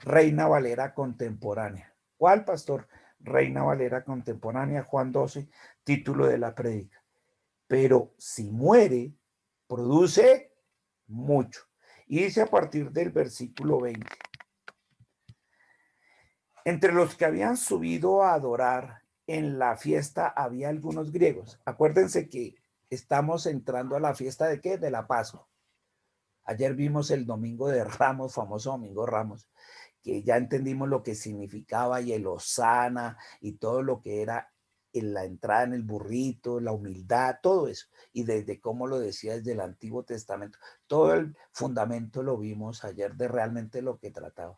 Reina Valera contemporánea. ¿Cuál, pastor? Reina Valera contemporánea, Juan 12, título de la prédica. Pero si muere, produce mucho. Y dice a partir del versículo 20. Entre los que habían subido a adorar en la fiesta había algunos griegos. Acuérdense que estamos entrando a la fiesta de ¿qué? De la Pascua. Ayer vimos el Domingo de Ramos, famoso Domingo Ramos, que ya entendimos lo que significaba y el hosana y todo lo que era en la entrada en el burrito, la humildad, todo eso. Y desde cómo lo decía desde el Antiguo Testamento, todo el fundamento lo vimos ayer de realmente lo que trataba.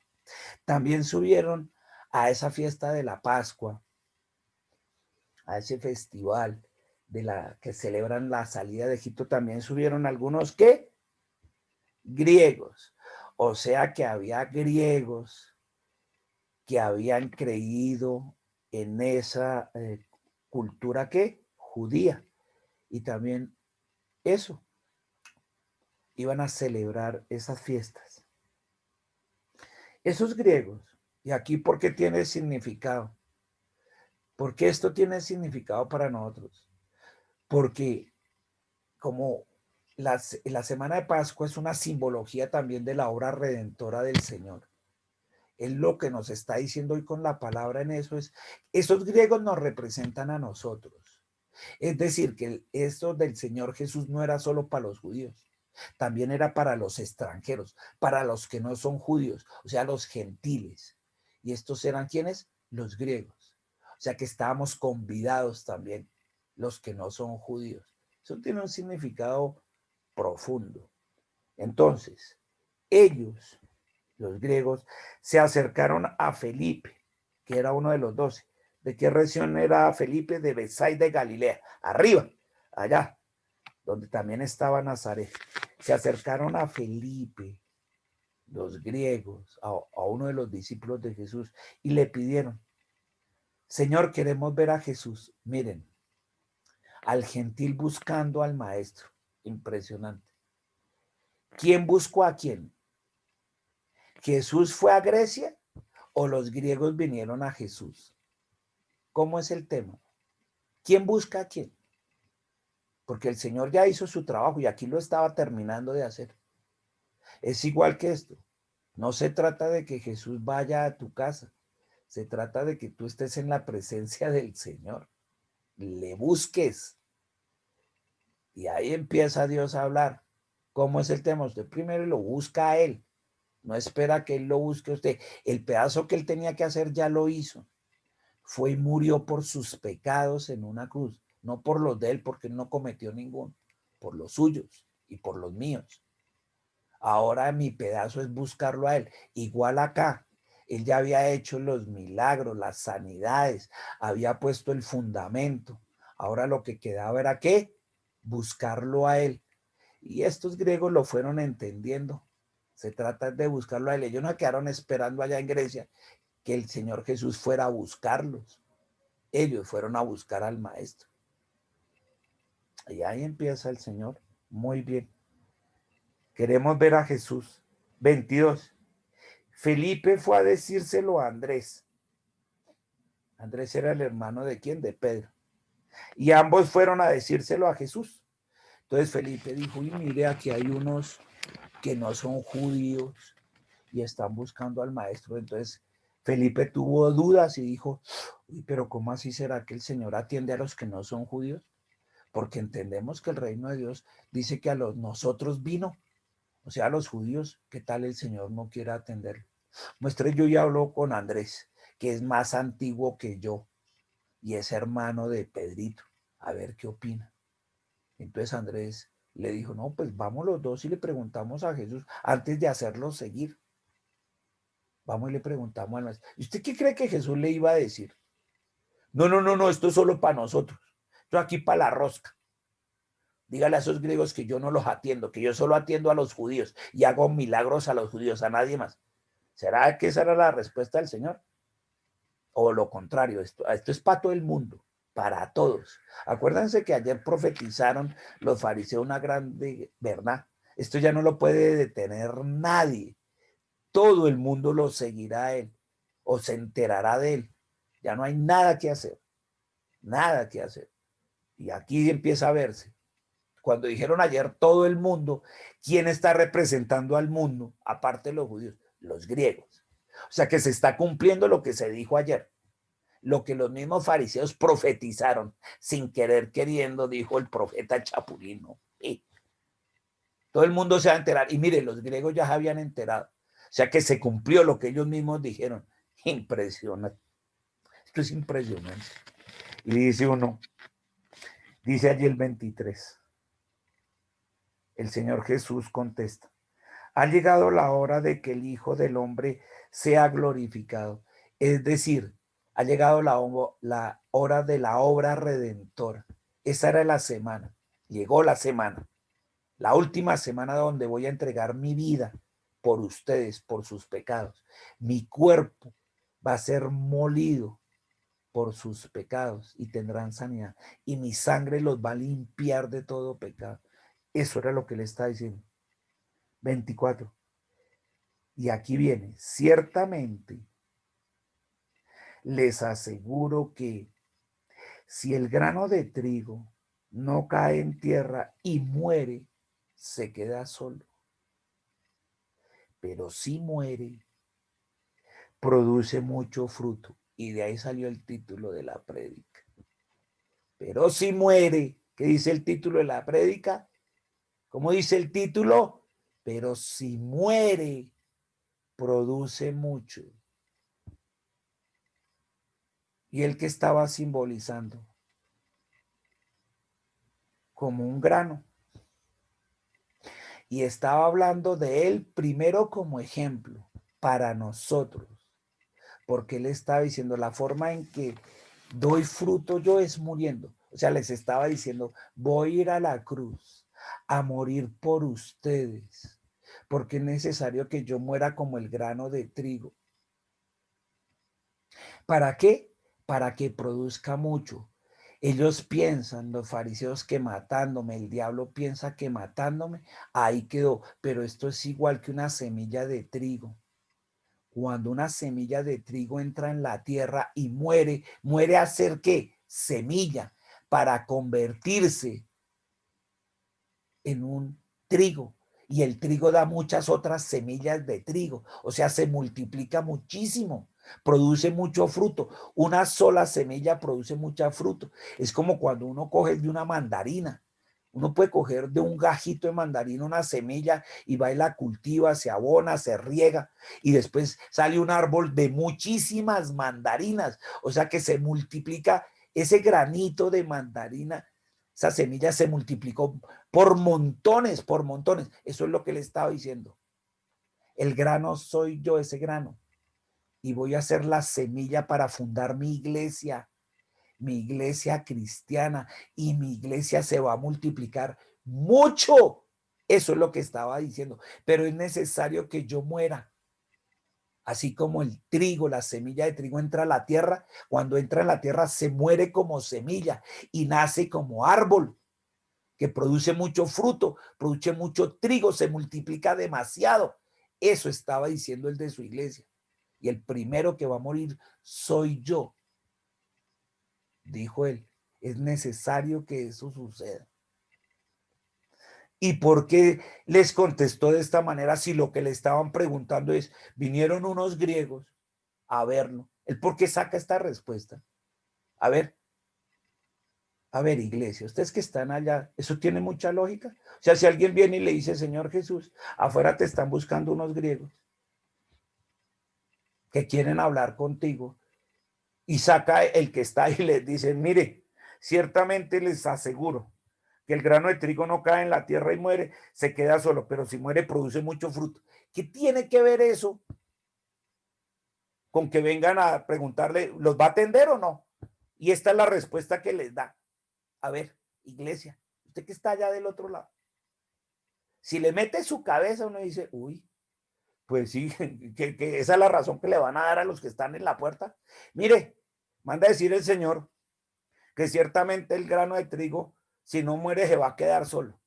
También subieron a esa fiesta de la Pascua, a ese festival de la que celebran la salida de Egipto, también subieron algunos ¿qué? Griegos. O sea que había griegos que habían creído en esa cultura ¿qué? Judía. Y también eso, iban a celebrar esas fiestas. Esos griegos, y aquí ¿por qué tiene significado? Porque esto tiene significado para nosotros. Porque como la semana de Pascua es una simbología también de la obra redentora del Señor. Él lo que nos está diciendo hoy con la palabra en eso es, esos griegos nos representan a nosotros. Es decir, que esto del Señor Jesús no era solo para los judíos, también era para los extranjeros, para los que no son judíos, o sea, los gentiles. ¿Y estos eran quiénes? Los griegos. O sea que estábamos convidados también, los que no son judíos. Eso tiene un significado profundo. Entonces, ellos, los griegos, se acercaron a Felipe, que era uno de los 12. ¿De qué región era Felipe? De Betsaida de Galilea, arriba, allá, donde también estaba Nazaret. Se acercaron a Felipe, los griegos, a uno de los discípulos de Jesús, y le pidieron, Señor, queremos ver a Jesús. Miren, al gentil buscando al maestro. Impresionante. ¿Quién buscó a quién? ¿Jesús fue a Grecia o los griegos vinieron a Jesús? ¿Cómo es el tema? ¿Quién busca a quién? Porque el Señor ya hizo su trabajo y aquí lo estaba terminando de hacer. Es igual que esto. No se trata de que Jesús vaya a tu casa. Se trata de que tú estés en la presencia del Señor. Le busques. Y ahí empieza Dios a hablar. ¿Cómo es el tema? Usted primero lo busca a Él. No espera que Él lo busque a usted. El pedazo que Él tenía que hacer ya lo hizo. Fue y murió por sus pecados en una cruz. No por los de Él, porque Él no cometió ninguno. Por los suyos y por los míos. Ahora mi pedazo es buscarlo a Él. Igual acá. Él ya había hecho los milagros, las sanidades, había puesto el fundamento. Ahora lo que quedaba era ¿qué? Buscarlo a Él. Y estos griegos lo fueron entendiendo. Se trata de buscarlo a Él. Ellos no quedaron esperando allá en Grecia que el Señor Jesús fuera a buscarlos. Ellos fueron a buscar al Maestro. Y ahí empieza el Señor. Muy bien. Queremos ver a Jesús. 22. Felipe fue a decírselo a Andrés. Andrés era el hermano de quién? De Pedro. Y ambos fueron a decírselo a Jesús. Entonces Felipe dijo, y mire, aquí hay unos que no son judíos y están buscando al maestro. Entonces Felipe tuvo dudas y dijo, uy, pero ¿cómo así será que el Señor atiende a los que no son judíos? Porque entendemos que el reino de Dios dice que a los nosotros vino, o sea, a los judíos, ¿qué tal el Señor no quiera atender? Muestre, yo ya hablo con Andrés, que es más antiguo que yo y es hermano de Pedrito, a ver qué opina. Entonces Andrés le dijo, no, pues vamos los dos y le preguntamos a Jesús antes de hacerlo seguir. Vamos y le preguntamos al maestro. ¿Y usted qué cree que Jesús le iba a decir? No, no, no, no, esto es solo para nosotros. Esto aquí para la rosca. Dígale a esos griegos que yo no los atiendo, que yo solo atiendo a los judíos y hago milagros a los judíos, a nadie más. ¿Será que esa era la respuesta del Señor? O lo contrario, esto es para todo el mundo, para todos. Acuérdense que ayer profetizaron los fariseos una grande verdad. Esto ya no lo puede detener nadie. todo el mundo lo seguirá a él o se enterará de él. Ya no hay nada que hacer, nada que hacer. Y aquí empieza a verse. Cuando dijeron ayer todo el mundo, ¿quién está representando al mundo? Aparte de los judíos, los griegos. O sea que se está cumpliendo lo que se dijo ayer. Lo que los mismos fariseos profetizaron, sin querer queriendo, dijo el profeta Chapulino. Sí. Todo el mundo se va a enterar. Y mire, los griegos ya se habían enterado. O sea que se cumplió lo que ellos mismos dijeron. Impresionante. Esto es impresionante. Y dice uno, dice allí el 23. El Señor Jesús contesta: ha llegado la hora de que el Hijo del Hombre sea glorificado. Es decir, ha llegado la hora de la obra redentora. Esa era la semana. Llegó la semana. La última semana donde voy a entregar mi vida por ustedes, por sus pecados. Mi cuerpo va a ser molido por sus pecados y tendrán sanidad. Y mi sangre los va a limpiar de todo pecado. Eso era lo que le está diciendo. 24. Y aquí viene, ciertamente les aseguro que si el grano de trigo no cae en tierra y muere, se queda solo. Pero si muere, produce mucho fruto. Y de ahí salió el título de la prédica. Pero si muere, ¿qué dice el título de la prédica? ¿Cómo dice el título? Pero si muere, produce mucho. ¿Y el que estaba simbolizando? Como un grano. Y estaba hablando de él primero como ejemplo para nosotros, porque él estaba diciendo la forma en que doy fruto yo es muriendo. O sea, les estaba diciendo, voy a ir a la cruz a morir por ustedes, porque es necesario que yo muera como el grano de trigo. ¿Para qué? Para que produzca mucho. Ellos piensan, los fariseos, que matándome, el diablo piensa que matándome, ahí quedó. Pero esto es igual que una semilla de trigo. Cuando una semilla de trigo entra en la tierra y muere, ¿muere a ser qué? Semilla, para convertirse en un trigo. Y el trigo da muchas otras semillas de trigo. O sea, se multiplica muchísimo. Produce mucho fruto. Una sola semilla produce mucho fruto. Es como cuando uno coge de una mandarina. Uno puede coger de un gajito de mandarina una semilla y va y la cultiva, se abona, se riega y después sale un árbol de muchísimas mandarinas. O sea que se multiplica ese granito de mandarina. Esa semilla se multiplicó por montones, por montones. Eso es lo que le estaba diciendo. El grano soy yo, ese grano. Y voy a ser la semilla para fundar mi iglesia cristiana, y mi iglesia se va a multiplicar mucho. Eso es lo que estaba diciendo. Pero es necesario que yo muera. Así como el trigo, la semilla de trigo entra a la tierra, cuando entra en la tierra se muere como semilla y nace como árbol que produce mucho fruto, produce mucho trigo, se multiplica demasiado. Eso estaba diciendo el de su iglesia. Y el primero que va a morir soy yo, dijo él. Es necesario que eso suceda. ¿Y por qué les contestó de esta manera si lo que le estaban preguntando es, vinieron unos griegos a verlo? ¿El por qué saca esta respuesta? A ver, iglesia, ustedes que están allá, ¿eso tiene mucha lógica? O sea, si alguien viene y le dice, Señor Jesús, afuera te están buscando unos griegos que quieren hablar contigo, y saca el que está ahí y les dice, mire, ciertamente les aseguro que el grano de trigo no cae en la tierra y muere, se queda solo, pero si muere produce mucho fruto. ¿Qué tiene que ver eso con que vengan a preguntarle, ¿los va a atender o no? Y esta es la respuesta que les da. A ver, iglesia, usted que está allá del otro lado, si le mete su cabeza, uno dice, uy, pues sí, que esa es la razón que le van a dar a los que están en la puerta. Mire, manda a decir el Señor que ciertamente el grano de trigo, si no muere, se va a quedar solo.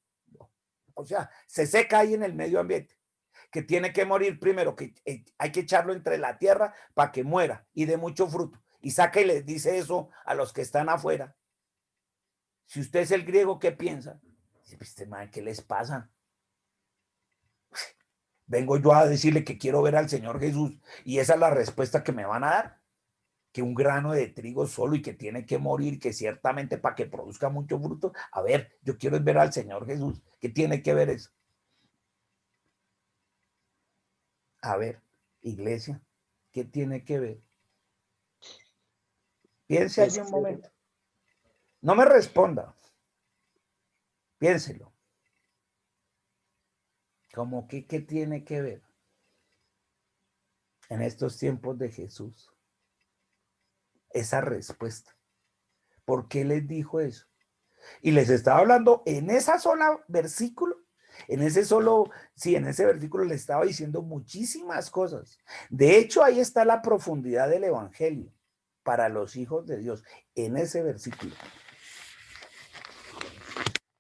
O sea, se seca ahí en el medio ambiente. que tiene que morir primero, que hay que echarlo entre la tierra para que muera y dé mucho fruto. Y saca y les dice eso a los que están afuera. Si usted es el griego, ¿qué piensa? Dice, pues, ¿qué les pasa? Vengo yo a decirle que quiero ver al Señor Jesús y esa es la respuesta que me van a dar, que un grano de trigo solo y que tiene que morir, que ciertamente para que produzca mucho fruto. A ver, yo quiero ver al Señor Jesús. ¿Qué tiene que ver eso? A ver, iglesia, ¿qué tiene que ver? Piense allí un momento. No me responda. Piénselo. ¿Cómo que qué tiene que ver en estos tiempos de Jesús? Esa respuesta. ¿Por qué les dijo eso? Y les estaba hablando en esa sola versículo, en ese solo, sí, en ese versículo les estaba diciendo muchísimas cosas. De hecho, ahí está la profundidad del evangelio para los hijos de Dios, en ese versículo.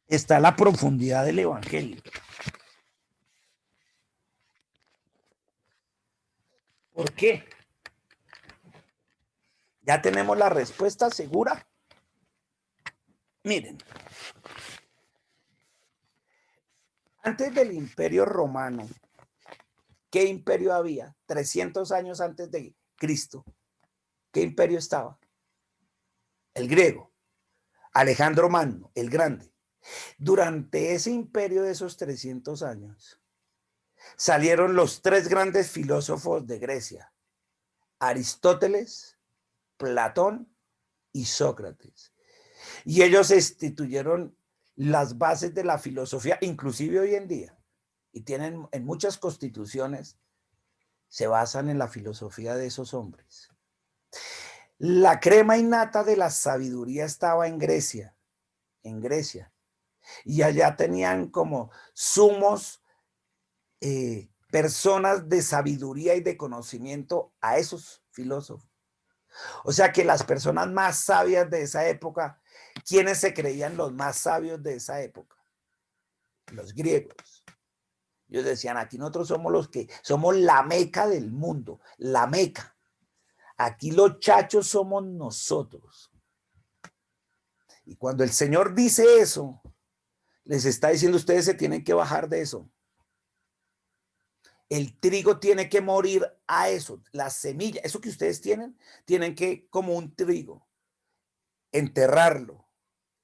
Está la profundidad del evangelio. ¿Por qué? Ya tenemos la respuesta segura. Miren, antes del Imperio Romano, ¿qué imperio había? 300 años antes de Cristo. ¿Qué imperio estaba? El griego. Alejandro Magno, el Grande. Durante ese imperio de esos 300 años, salieron los tres grandes filósofos de Grecia, Aristóteles, Platón y Sócrates. Y ellos instituyeron las bases de la filosofía, inclusive hoy en día, y tienen en muchas constituciones, se basan en la filosofía de esos hombres. La crema innata de la sabiduría estaba en Grecia, y allá tenían como sumos personas de sabiduría y de conocimiento a esos filósofos. O sea que las personas más sabias de esa época, ¿quiénes se creían los más sabios de esa época? Los griegos. Ellos decían, aquí nosotros somos los que somos la meca del mundo, la meca. Aquí los chachos somos nosotros. Y cuando el Señor dice eso, les está diciendo, ustedes se tienen que bajar de eso. El trigo tiene que morir a eso, la semilla, eso que ustedes tienen que, como un trigo, enterrarlo,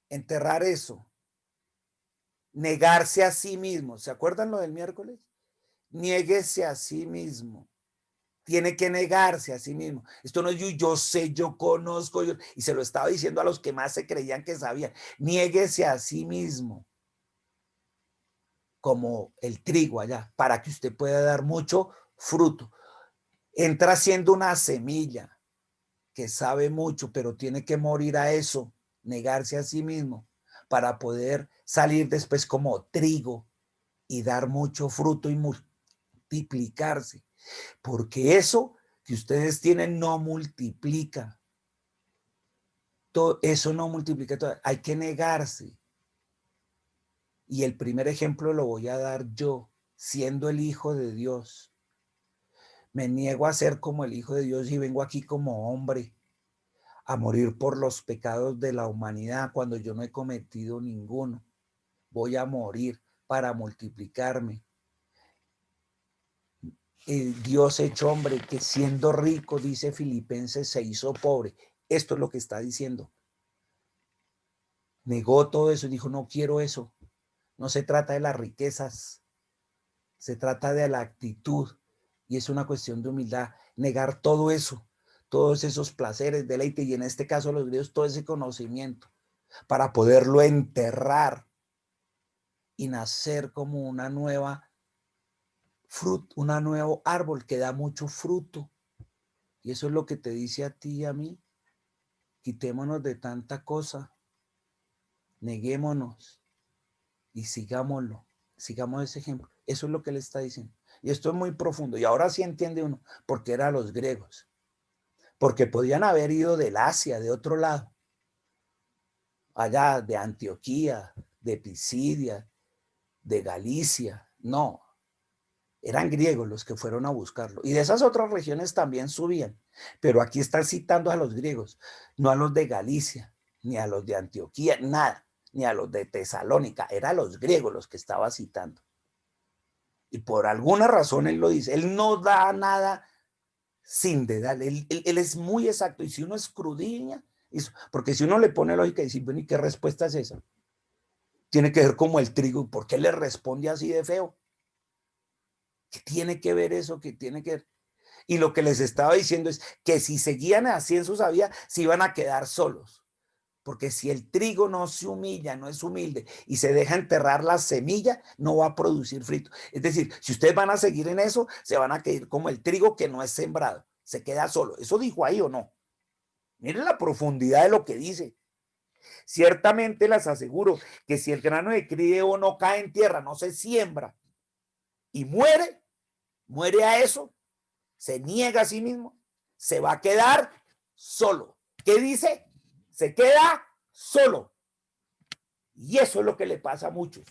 enterrar eso, negarse a sí mismo. ¿Se acuerdan lo del miércoles? Niéguese a sí mismo. Tiene que negarse a sí mismo. Esto no es yo sé, yo conozco, y se lo estaba diciendo a los que más se creían que sabían. Niéguese a sí mismo, como el trigo allá, para que usted pueda dar mucho fruto. Entra siendo una semilla que sabe mucho, pero tiene que morir a eso, negarse a sí mismo, para poder salir después como trigo y dar mucho fruto y multiplicarse. Porque eso que ustedes tienen no multiplica. Todo eso no multiplica. Hay que negarse. Y el primer ejemplo lo voy a dar yo, siendo el Hijo de Dios. Me niego a ser como el Hijo de Dios y vengo aquí como hombre a morir por los pecados de la humanidad cuando yo no he cometido ninguno. Voy a morir para multiplicarme. El Dios hecho hombre que siendo rico, dice Filipenses, se hizo pobre. Esto es lo que está diciendo. Negó todo eso y dijo, no quiero eso. No se trata de las riquezas, se trata de la actitud y es una cuestión de humildad. Negar todo eso, todos esos placeres, deleite y en este caso los griegos, todo ese conocimiento para poderlo enterrar y nacer como una nueva fruto, un nuevo árbol que da mucho fruto. Y eso es lo que te dice a ti y a mí. Quitémonos de tanta cosa, neguémonos y sigámoslo, sigamos ese ejemplo. Eso es lo que le está diciendo. Y esto es muy profundo. Y ahora sí entiende uno por qué eran los griegos. Porque podían haber ido del Asia, de otro lado, allá de Antioquía, de Pisidia, de Galicia. No. Eran griegos los que fueron a buscarlo. Y de esas otras regiones también subían. Pero aquí están citando a los griegos, no a los de Galicia, ni a los de Antioquía, nada, ni a los de Tesalónica. Eran los griegos los que estaba citando. Y por alguna razón él lo dice. Él no da nada sin dedal. Él es muy exacto. Y si uno escudriña, porque si uno le pone lógica y dice, bueno, ¿y qué respuesta es esa? Tiene que ver como el trigo. ¿Por qué le responde así de feo? ¿Qué tiene que ver eso? ¿Qué tiene que ver? Y lo que les estaba diciendo es que si seguían así en su sabía, se iban a quedar solos. Porque si el trigo no se humilla, no es humilde y se deja enterrar la semilla, no va a producir fruto. Es decir, si ustedes van a seguir en eso, se van a quedar como el trigo que no es sembrado, se queda solo. ¿Eso dijo ahí o no? Miren la profundidad de lo que dice. Ciertamente les aseguro que si el grano de trigo no cae en tierra, no se siembra y muere a eso, se niega a sí mismo, se va a quedar solo. ¿Qué dice? Se queda solo. Y eso es lo que le pasa a muchos.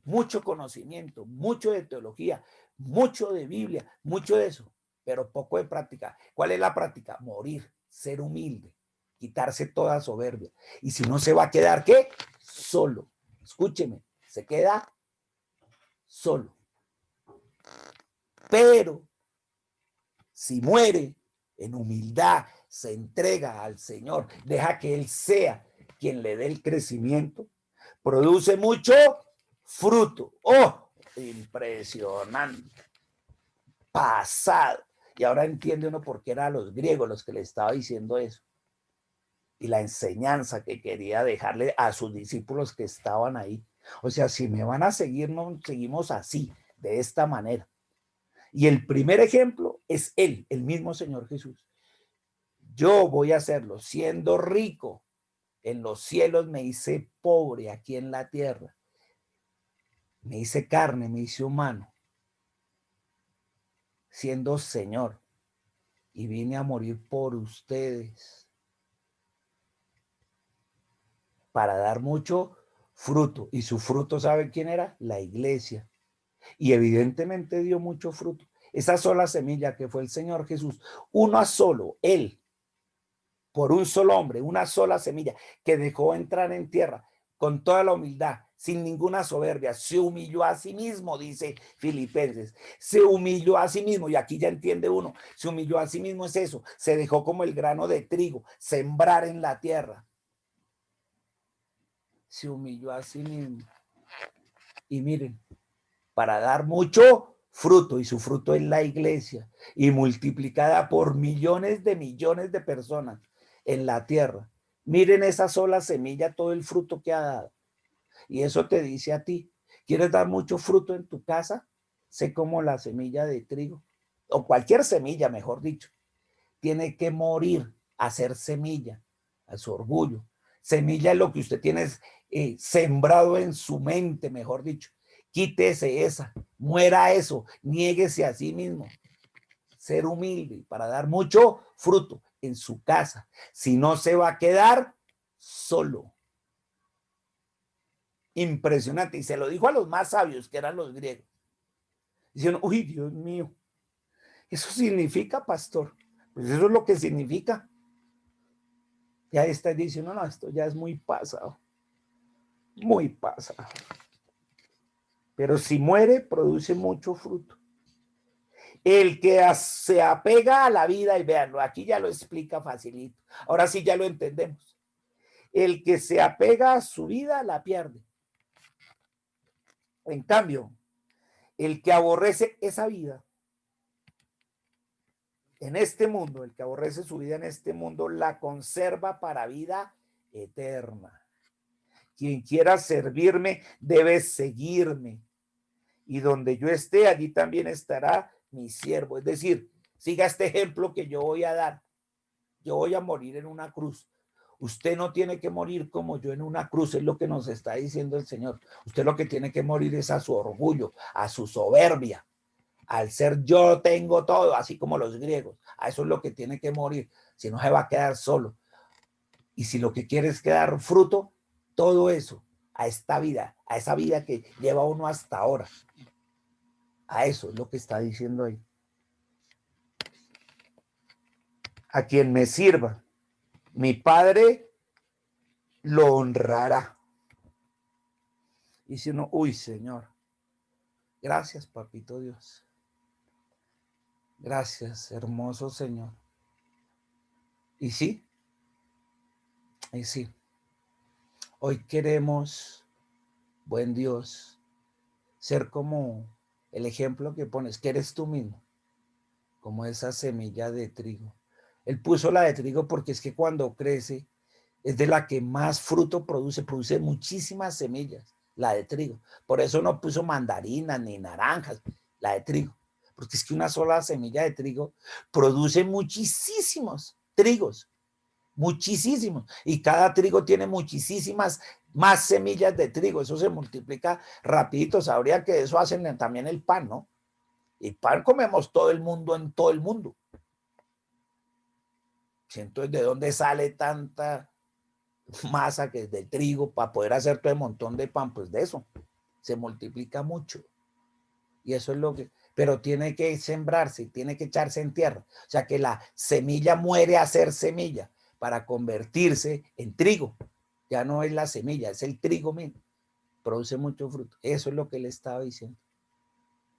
Mucho conocimiento, mucho de teología, mucho de Biblia, mucho de eso, pero poco de práctica. ¿Cuál es la práctica? Morir, ser humilde, quitarse toda soberbia. Y si uno se va a quedar, ¿qué? Solo. Escúcheme, se queda solo. Pero si muere en humildad, se entrega al Señor, deja que Él sea quien le dé el crecimiento, produce mucho fruto. ¡Oh! Impresionante. Pasado. Y ahora entiende uno por qué eran los griegos los que le estaba diciendo eso. Y la enseñanza que quería dejarle a sus discípulos que estaban ahí. O sea, si me van a seguir, no seguimos así, de esta manera. Y el primer ejemplo es Él, el mismo Señor Jesús. Yo voy a hacerlo siendo rico en los cielos, me hice pobre aquí en la tierra. Me hice carne, me hice humano, siendo Señor. Y vine a morir por ustedes para dar mucho fruto. Y su fruto, ¿sabe quién era? La iglesia. Y evidentemente dio mucho fruto. Esa sola semilla que fue el Señor Jesús, uno solo, Él, por un solo hombre, una sola semilla que dejó entrar en tierra con toda la humildad, sin ninguna soberbia, se humilló a sí mismo, dice Filipenses, se humilló a sí mismo, y aquí ya entiende uno, se humilló a sí mismo es eso, se dejó como el grano de trigo, sembrar en la tierra, se humilló a sí mismo, y miren, para dar mucho fruto, y su fruto es la iglesia, y multiplicada por millones de personas en la tierra. Miren esa sola semilla, todo el fruto que ha dado. Y eso te dice a ti, ¿quieres dar mucho fruto en tu casa? Sé como la semilla de trigo, o cualquier semilla, mejor dicho. Tiene que morir a ser semilla, a su orgullo. Semilla es lo que usted tiene sembrado en su mente, mejor dicho. Quítese esa, muera eso, niéguese a sí mismo. Ser humilde para dar mucho fruto en su casa. Si no, se va a quedar solo. Impresionante. Y se lo dijo a los más sabios, que eran los griegos. Dicieron, uy, Dios mío, ¿eso significa, pastor? Pues eso es lo que significa. Ya está diciendo, no, esto ya es muy pasado. Muy pasado. Pero si muere, produce mucho fruto. El que se apega a la vida, y véanlo, aquí ya lo explica facilito. Ahora sí ya lo entendemos. El que se apega a su vida, la pierde. En cambio, el que aborrece esa vida en este mundo, el que aborrece su vida en este mundo, la conserva para vida eterna. Quien quiera servirme debe seguirme. Y donde yo esté, allí también estará mi siervo. Es decir, siga este ejemplo que yo voy a dar. Yo voy a morir en una cruz. Usted no tiene que morir como yo en una cruz, es lo que nos está diciendo el Señor. Usted lo que tiene que morir es a su orgullo, a su soberbia, al ser yo tengo todo, así como los griegos. A eso es lo que tiene que morir, si no se va a quedar solo. Y si lo que quiere es quedar fruto, todo eso, a esta vida, a esa vida que lleva uno hasta ahora, A eso es lo que está diciendo ahí. A quien me sirva, mi Padre lo honrará. Y si uno, uy, Señor, gracias, papito Dios. Gracias, hermoso Señor. Y sí, hoy queremos, buen Dios, ser como el ejemplo que pones, que eres tú mismo, como esa semilla de trigo. Él puso la de trigo porque es que cuando crece es de la que más fruto produce muchísimas semillas, la de trigo. Por eso no puso mandarinas ni naranjas, la de trigo. Porque es que una sola semilla de trigo produce muchísimos trigos, muchísimos. Y cada trigo tiene muchísimas más semillas de trigo. Eso se multiplica rapidito. Sabría que eso hacen también el pan, ¿no? Y pan comemos todo el mundo en todo el mundo. Entonces, ¿de dónde sale tanta masa que es de trigo para poder hacer todo el montón de pan? Pues de eso. Se multiplica mucho. Y eso es lo que... Pero tiene que sembrarse, tiene que echarse en tierra. O sea que la semilla muere a ser semilla para convertirse en trigo. Ya no es la semilla, es el trigo mismo. Produce mucho fruto. Eso es lo que él estaba diciendo.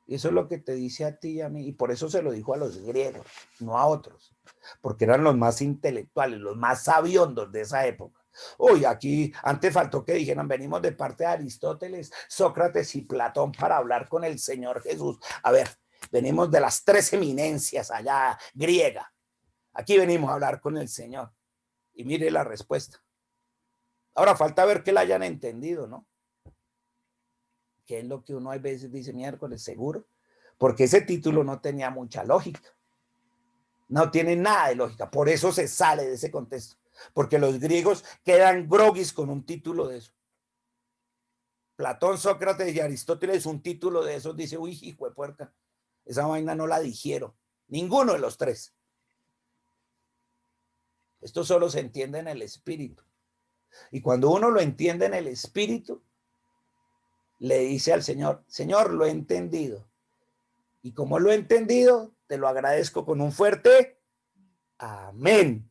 Eso es lo que te dice a ti y a mí. Y por eso se lo dijo a los griegos, no a otros. Porque eran los más intelectuales, los más sabiondos de esa época. Uy, aquí antes faltó que dijeran, venimos de parte de Aristóteles, Sócrates y Platón para hablar con el Señor Jesús. A ver, venimos de las tres eminencias allá griega. Aquí venimos a hablar con el Señor. Y mire la respuesta. Ahora falta ver que la hayan entendido, ¿no? Que es lo que uno a veces dice, miércoles, seguro. Porque ese título no tenía mucha lógica. No tiene nada de lógica. Por eso se sale de ese contexto. Porque los griegos quedan groguis con un título de eso. Platón, Sócrates y Aristóteles, un título de esos, dice, uy, hijo de puerca, esa vaina no la dijeron. Ninguno de los tres. Esto solo se entiende en el espíritu. Y cuando uno lo entiende en el espíritu, le dice al Señor, Señor, lo he entendido. Y como lo he entendido, te lo agradezco con un fuerte amén.